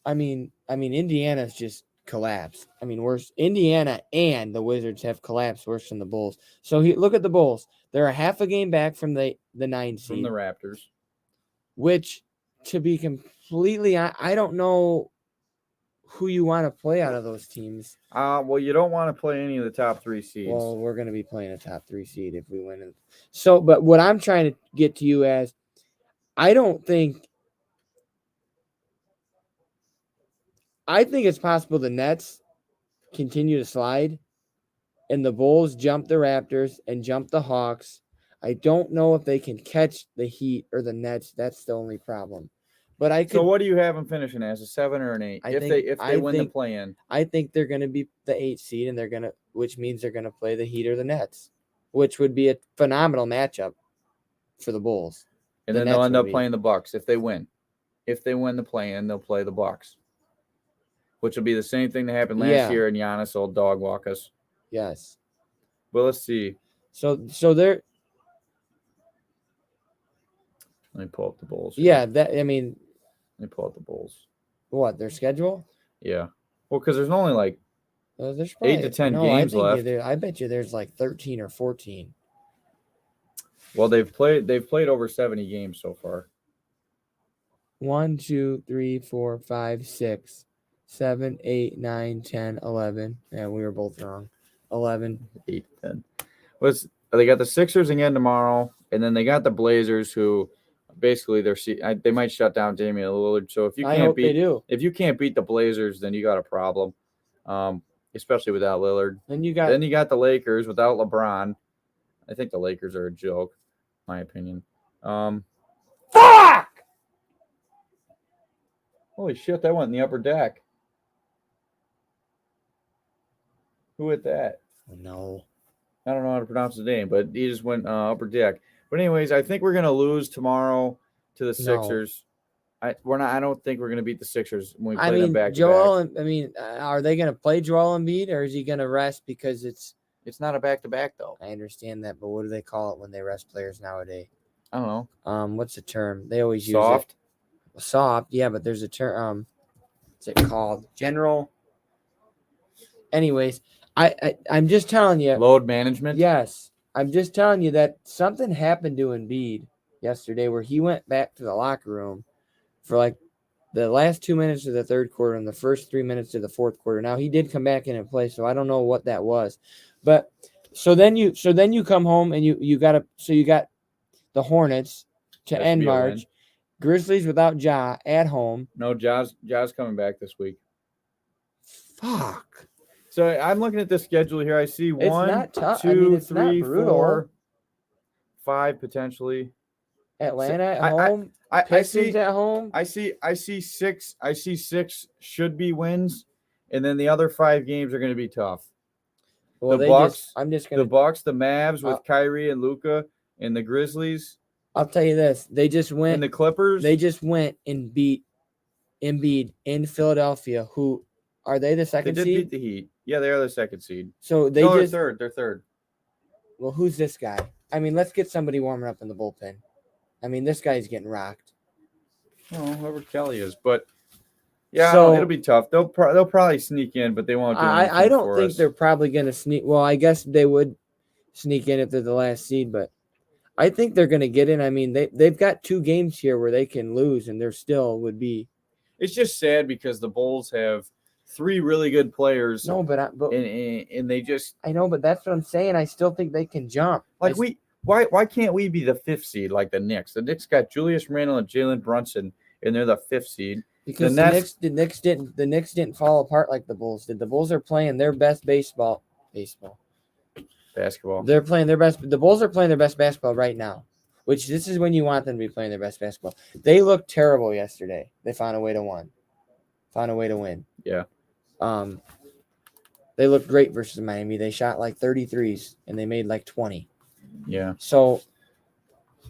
I mean, Indiana's just collapsed. I mean, worse. Indiana and the Wizards have collapsed worse than the Bulls. So look at the Bulls. They're a half a game back from the 9 seed. From the Raptors. Which, to be completely, I don't know who you want to play out of those teams. Well, you don't want to play any of the top 3 seeds. Well, we're going to be playing a top 3 seed if we win. So, but what I'm trying to get to you as, I think it's possible the Nets continue to slide and the Bulls jump the Raptors and jump the Hawks. I don't know if they can catch the Heat or the Nets. That's the only problem. But So what do you have them finishing as, a 7 or an 8? If they win the play-in, I think they're going to be the 8 seed, and which means they're going to play the Heat or the Nets, which would be a phenomenal matchup for the Bulls. And then they'll end up playing the Bucks if they win. If they win the play-in, they'll play the Bucks, which will be the same thing that happened last year, and Giannis will dog walk us. Yes. Well, let's see. So they're. Let me pull up the Bulls. Yeah, Let me pull up the Bulls. What, their schedule? Yeah. Well, because there's only like there's probably, 8 to 10 games left. I bet you there's like 13 or 14. Well, they've played over 70 games so far. 1, 2, 3, 4, 5, 6, 7, 8, 9, 10, 11. Yeah, we were both wrong. 11. 8, 10. They got the Sixers again tomorrow, and then they got the Blazers, who basically they might shut down Damian Lillard. So if you can't beat the Blazers, then you got a problem, especially without Lillard. Then you got the Lakers without LeBron. I think the Lakers are a joke, in my opinion. Fuck! Holy shit, that went in the upper deck. Who hit that? Oh, no. I don't know how to pronounce his name, but he just went upper deck. But anyways, I think we're gonna lose tomorrow to the Sixers. I don't think we're gonna beat the Sixers when we play them back to back. Are they gonna play Joel Embiid, or is he gonna rest because it's not a back to back though? I understand that, but what do they call it when they rest players nowadays? I don't know. What's the term? They always Soft. use it. Soft, yeah, but there's a term. What's it called? General. Anyways, I'm just telling you. Load management. Yes, I'm just telling you that something happened to Embiid yesterday where he went back to the locker room for like the last 2 minutes of the third quarter and the first 3 minutes of the fourth quarter. Now he did come back in and play, so I don't know what that was, but so then you come home and you got the Hornets to That should end be a win. March, Grizzlies without Ja at home. No, Ja's coming back this week. Fuck. So I'm looking at the schedule here. I see It's one, not tough. two, I mean, it's not 3, brutal. 4, 5 potentially. Atlanta at I- home. I Pistons see. at home. I see 6. I see 6 should be wins, and then the other 5 games are going to be tough. Well, the Bucks. I'm just gonna. The Bucks, the Mavs with Kyrie and Luka, and the Grizzlies. I'll tell you this: they just went. And the Clippers. They just went and beat Embiid in Philadelphia. Who are they? The second They did seed. beat the Heat. Yeah, they are the second seed. So they're third. They're third. Well, who's this guy? I mean, let's get somebody warming up in the bullpen. I mean, this guy's getting rocked. Oh, whoever Kelly is, but yeah, So- it'll be tough. They'll probably sneak in, but they won't do anything I don't for think us. they're probably going to sneak. Well, I guess they would sneak in if they're the last seed, but I think they're going to get in. I mean, they've got 2 games here where they can lose, and they're still would be. It's just sad because the Bulls have 3 really good players. No, but and they just. I know, but that's what I'm saying. I still think they can jump. Why can't we be the 5th seed like the Knicks? The Knicks got Julius Randle and Jalen Brunson, and they're the 5th seed. Because the Knicks didn't fall apart like the Bulls did. The Bulls are playing their best basketball. Basketball. They're playing their best. The Bulls are playing their best basketball right now, which this is when you want them to be playing their best basketball. They looked terrible yesterday. They found a way to win. Yeah. They looked great versus Miami. They shot like 33s and they made like 20. Yeah. So,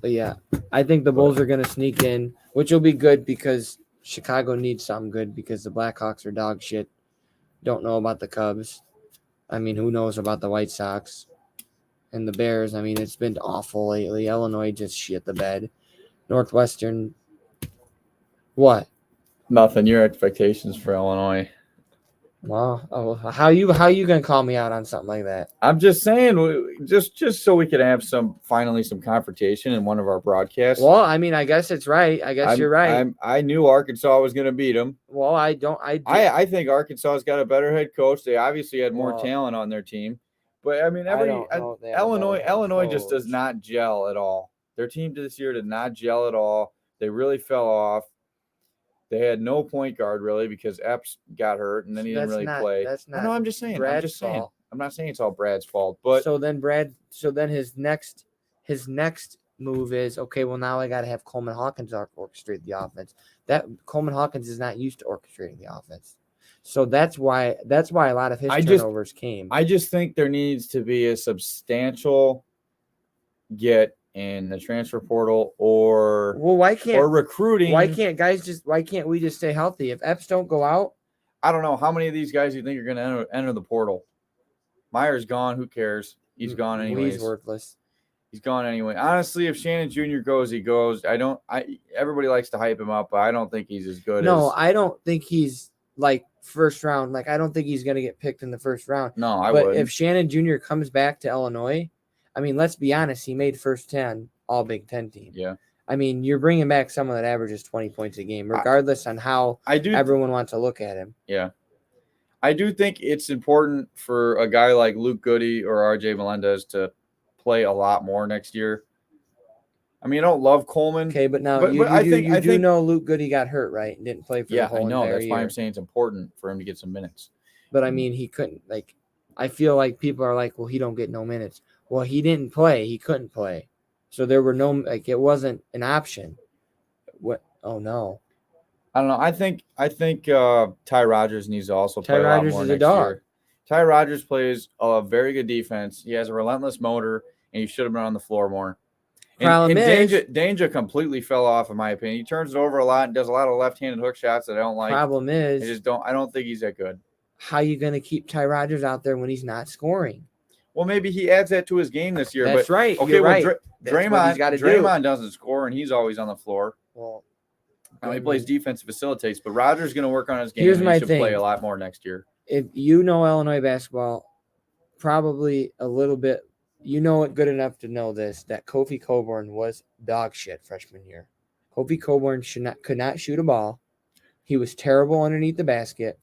but yeah, I think the Bulls are going to sneak in, which will be good because Chicago needs something good because the Blackhawks are dog shit. Don't know about the Cubs. I mean, who knows about the White Sox and the Bears? I mean, it's been awful lately. Illinois just shit the bed. Northwestern, what? Nothing. Your expectations for Illinois. Well, how you gonna call me out on something like that? I'm just saying, just so we could have finally some confrontation in one of our broadcasts. Well, I mean, I guess it's right. I guess you're right. I knew Arkansas was going to beat them. Well, I think Arkansas's got a better head coach. They obviously had more talent on their team, but I mean, Illinois just does not gel at all. Their team this year did not gel at all. They really fell off. They had no point guard really because Epps got hurt and then he didn't really play. That's not. No, I'm just saying. Fault. I'm not saying it's all Brad's fault, but so then his next move is okay. Well, now I got to have Coleman Hawkins orchestrate the offense. That Coleman Hawkins is not used to orchestrating the offense, so that's why a lot of his turnovers came. I just think there needs to be a substantial get in the transfer portal or recruiting. Why can't we just stay healthy? If Epps don't go out, I don't know how many of these guys you think are going to enter the portal. Meyer's gone. Who cares? He's gone anyways. He's worthless. He's gone anyway. Honestly, if Shannon Jr. goes, he goes. Everybody likes to hype him up, but I don't think he's as good. I don't think he's like first round. Like I don't think he's going to get picked in the first round. No, But if Shannon Jr. comes back to Illinois, I mean, let's be honest. He made first 10 all Big Ten team. Yeah. I mean, you're bringing back someone that averages 20 points a game, regardless on how everyone wants to look at him. Yeah. I do think it's important for a guy like Luke Goody or RJ Melendez to play a lot more next year. I mean, I don't love Coleman. Okay, but now I think know Luke Goody got hurt, right? And didn't play for the whole entire year. That's why I'm saying it's important for him to get some minutes. But I mean, he couldn't. Like, I feel like people are like, well, he don't get no minutes. Well, he didn't play. He couldn't play. So there were no, like, it wasn't an option. What? Oh, no. I don't know. I think Ty Rodgers needs to also play a lot more next year. Ty Rodgers plays a very good defense. He has a relentless motor, and he should have been on the floor more. Danger completely fell off, in my opinion. He turns it over a lot and does a lot of left-handed hook shots that I don't like. Problem is, I don't think he's that good. How you going to keep Ty Rodgers out there when he's not scoring? Well, maybe he adds that to his game this year. That's but right. Okay, You're well, right. That's what he's gotta do. Draymond doesn't score, and he's always on the floor. Well, Now he plays defense, facilitates, but Roger's going to work on his game. Here's and my he should play thing. a lot more next year. If you know Illinois basketball, probably a little bit, you know it good enough to know this, that Kofi Coburn was dog shit freshman year. Kofi Coburn could not shoot a ball. He was terrible underneath the basket.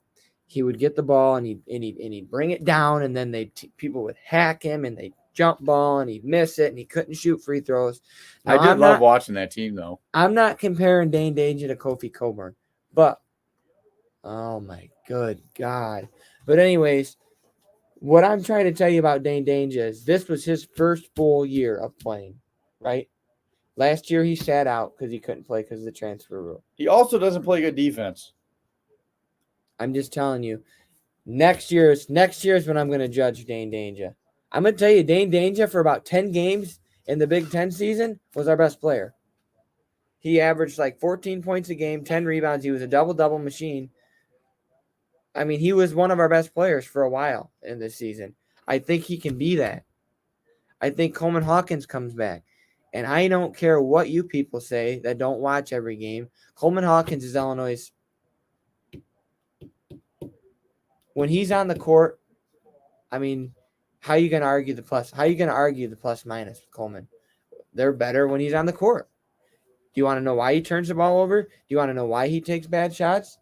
He would get the ball and he'd bring it down, and then people would hack him and they'd jump ball and he'd miss it and he couldn't shoot free throws. Now, I did love watching that team though. I'm not comparing Dane Danger to Kofi Coburn, but oh my good God. But anyways, what I'm trying to tell you about Dane Danger is this was his first full year of playing, right? Last year he sat out because he couldn't play because of the transfer rule. He also doesn't play good defense. I'm just telling you, next year's when I'm going to judge Dane Danger. I'm going to tell you, Dane Danger for about 10 games in the Big Ten season was our best player. He averaged like 14 points a game, 10 rebounds. He was a double-double machine. I mean, he was one of our best players for a while in this season. I think he can be that. I think Coleman Hawkins comes back. And I don't care what you people say that don't watch every game. Coleman Hawkins is Illinois'. When he's on the court, I mean, how are you going to argue the plus? How are you going to argue the plus minus with Coleman? They're better when he's on the court. Do you want to know why he turns the ball over? Do you want to know why he takes bad shots?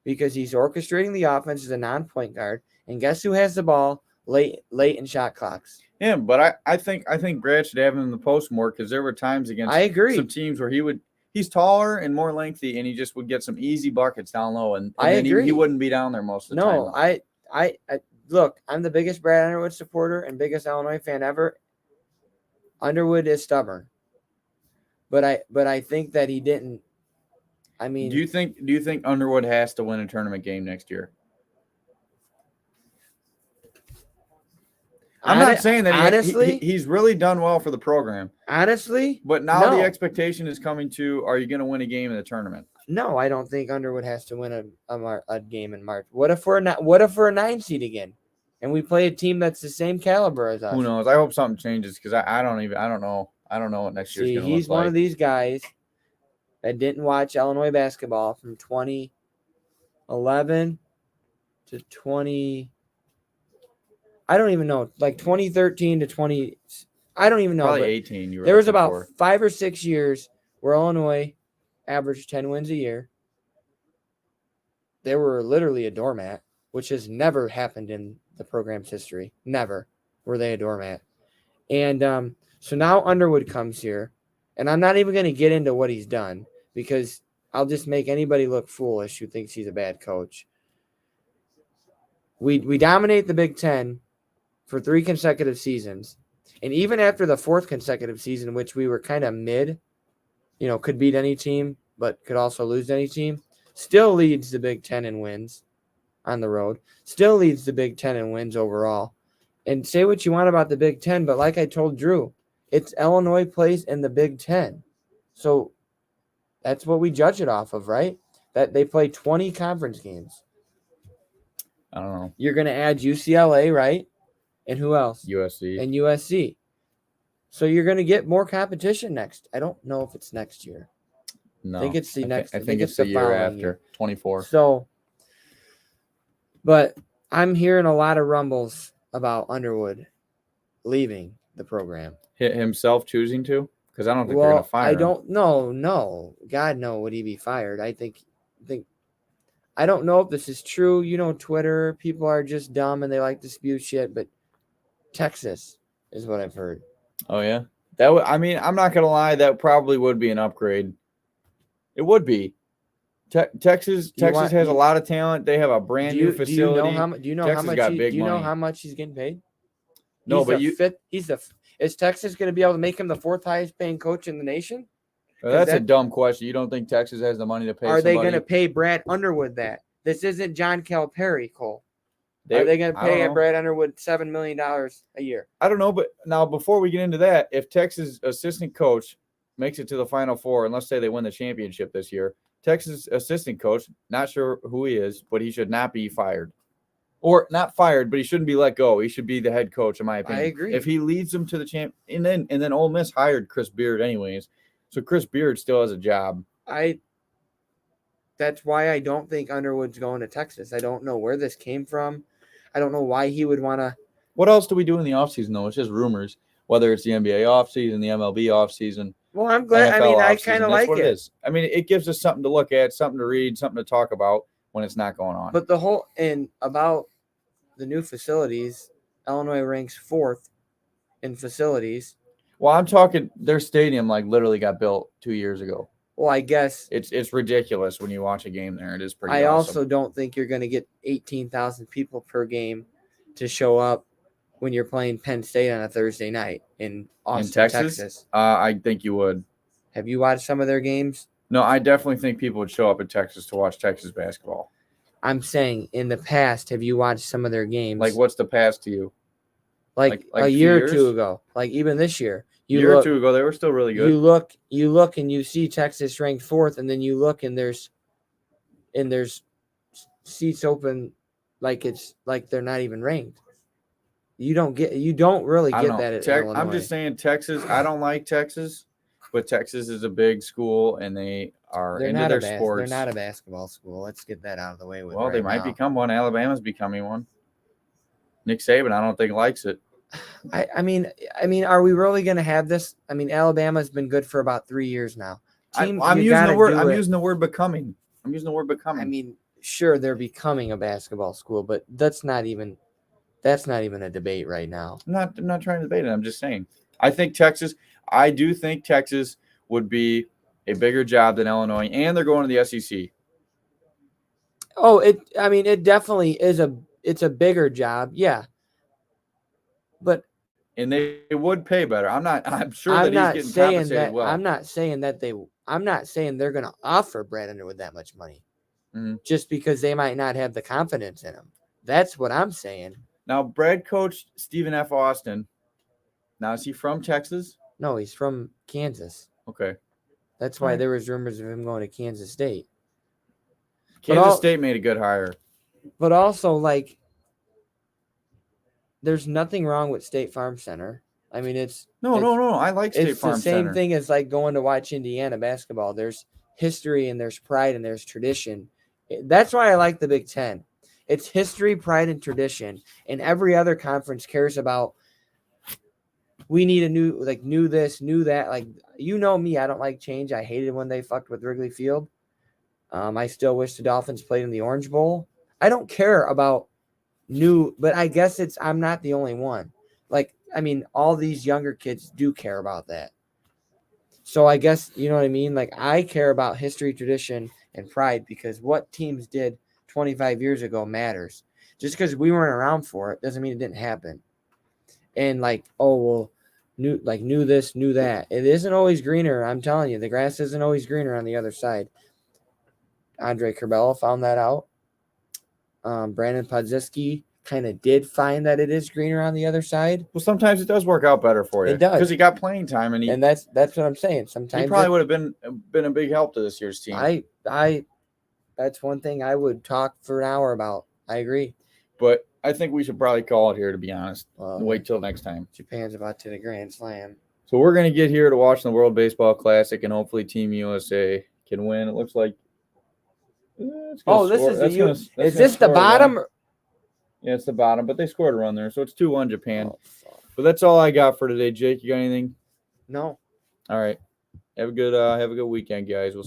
Because he's orchestrating the offense as a non-point guard. And guess who has the ball late in shot clocks? Him, but I think Brad should have him in the post more because there were times against some teams where he's taller and more lengthy, and he just would get some easy buckets down low, and I agree. He wouldn't be down there most of the time. No, I look, I'm the biggest Brad Underwood supporter and biggest Illinois fan ever. Underwood is stubborn. But I think that he didn't. I mean, do you think Underwood has to win a tournament game next year? I'm not saying that honestly, he's really done well for the program. Honestly, but now the expectation is coming to: are you going to win a game in the tournament? No, I don't think Underwood has to win a game in March. What if we're not? What if we're a 9 seed again, and we play a team that's the same caliber as us? Who knows? I hope something changes because I don't know. I don't know what next year's going to look like. He's one of these guys that didn't watch Illinois basketball from 2011 to 20. I don't even know, like 2013 to 20. I don't even know. Probably 18. There was about 5 or 6 years where Illinois averaged 10 wins a year. They were literally a doormat, which has never happened in the program's history. Never were they a doormat. And so now Underwood comes here, and I'm not even going to get into what he's done because I'll just make anybody look foolish who thinks he's a bad coach. We dominate the Big Ten for 3 consecutive seasons. And even after the 4th consecutive season, which we were kind of mid, could beat any team, but could also lose any team, still leads the Big Ten in wins on the road, still leads the Big Ten in wins overall. And say what you want about the Big Ten, but like I told Drew, it's Illinois plays in the Big Ten. So that's what we judge it off of, right? That they play 20 conference games. I don't know. You're going to add UCLA, right? And who else? USC. And USC. So you're going to get more competition next. I don't know if it's next year. No. I think it's the next. I think it's the year after, 24. So, but I'm hearing a lot of rumbles about Underwood leaving the program. Himself choosing to? Because I don't think they're going to fire him. I don't know. No. God, no. Would he be fired? I think. I don't know if this is true. Twitter, people are just dumb and they like to spew shit, but Texas is what I've heard. Oh, yeah? I'm not going to lie. That probably would be an upgrade. It would be. Texas has a lot of talent. They have a brand new facility. Do you know how much he's getting paid? No, Is Texas going to be able to make him the 4th highest paying coach in the nation? That's a dumb question. You don't think Texas has the money to pay somebody? Are they going to pay Brad Underwood that? This isn't John Calipari, Cole. Are they going to pay Brad Underwood $7 million a year? I don't know, but now before we get into that, if Texas assistant coach makes it to the Final Four, and let's say they win the championship this year, Texas assistant coach, not sure who he is, but he should not be fired. Or not fired, but he shouldn't be let go. He should be the head coach, in my opinion. I agree. If he leads them to the champ, and then Ole Miss hired Chris Beard anyways, so Chris Beard still has a job. That's why I don't think Underwood's going to Texas. I don't know where this came from. I don't know why he would want to. What else do we do in the offseason, though? It's just rumors, whether it's the NBA offseason, the MLB offseason. Well, I'm glad. NFL I mean, I offseason. kind of That's like what it. it is. I mean, it gives us something to look at, something to read, something to talk about when it's not going on. But the whole and about the new facilities, Illinois ranks 4th in facilities. Well, I'm talking their stadium literally got built 2 years ago. Well, I guess It's ridiculous when you watch a game there. It is pretty I awesome. also don't think you're going to get 18,000 people per game to show up when you're playing Penn State on a Thursday night in Austin, Texas. I think you would. Have you watched some of their games? No, I definitely think people would show up in Texas to watch Texas basketball. I'm saying in the past, have you watched some of their games? Like, what's the past to you? Like a year or two ago, like even this year. A year or two ago, they were still really good. You look and you see Texas ranked 4th, and then you look and there's seats open like they're not even ranked. You don't really get that at Illinois. I'm just saying Texas. I don't like Texas, but Texas is a big school and they're into their sports. They're not a basketball school. Let's get that out of the way with. Well, right they might now. become one. Alabama's becoming one. Nick Saban, I don't think likes it. I mean, are we really going to have this? I mean, Alabama's been good for about 3 years now. I'm using the word becoming. I'm using the word becoming. I mean, sure, they're becoming a basketball school, but that's not even a debate right now. I'm not trying to debate it. I'm just saying. I do think Texas would be a bigger job than Illinois, and they're going to the SEC. Oh, it definitely is it's a bigger job, yeah. And they would pay better. I'm sure that he's getting compensated well. I'm not saying they're going to offer Brad Underwood that much money, just because they might not have the confidence in him. That's what I'm saying. Now, Brad coached Stephen F. Austin. Now, is he from Texas? No, he's from Kansas. Okay. That's why there was rumors of him going to Kansas State. Kansas State made a good hire. But also, there's nothing wrong with State Farm Center. I mean, No. I like State Farm Center. It's the same thing as going to watch Indiana basketball. There's history and there's pride and there's tradition. That's why I like the Big Ten. It's history, pride, and tradition. And every other conference cares about, we need a new this, new that. Like, you know me, I don't like change. I hated when they fucked with Wrigley Field. I still wish the Dolphins played in the Orange Bowl. I don't care about new, but I guess I'm not the only one. All these younger kids do care about that. So I guess, you know what I mean? I care about history, tradition, and pride, because what teams did 25 years ago matters. Just because we weren't around for it doesn't mean it didn't happen. And new this, new that. It isn't always greener. I'm telling you, the grass isn't always greener on the other side. Andre Curbelo found that out. Brandon Podzeski kind of did find that it is greener on the other side. Well, sometimes it does work out better for you. It does, because he got playing time, and that's what I'm saying. Sometimes he probably would have been a big help to this year's team. That's one thing I would talk for an hour about. I agree, but I think we should probably call it here, to be honest. Well, wait till next time. Japan's about to the Grand Slam, so we're gonna get here to watch the World Baseball Classic, and hopefully Team USA can win. It looks like. Is this the bottom? Yeah, it's the bottom, but they scored a run there, so it's 2-1 Japan. But that's all I got for today. Jake, you got anything? No. All right. Have a good weekend, guys. We'll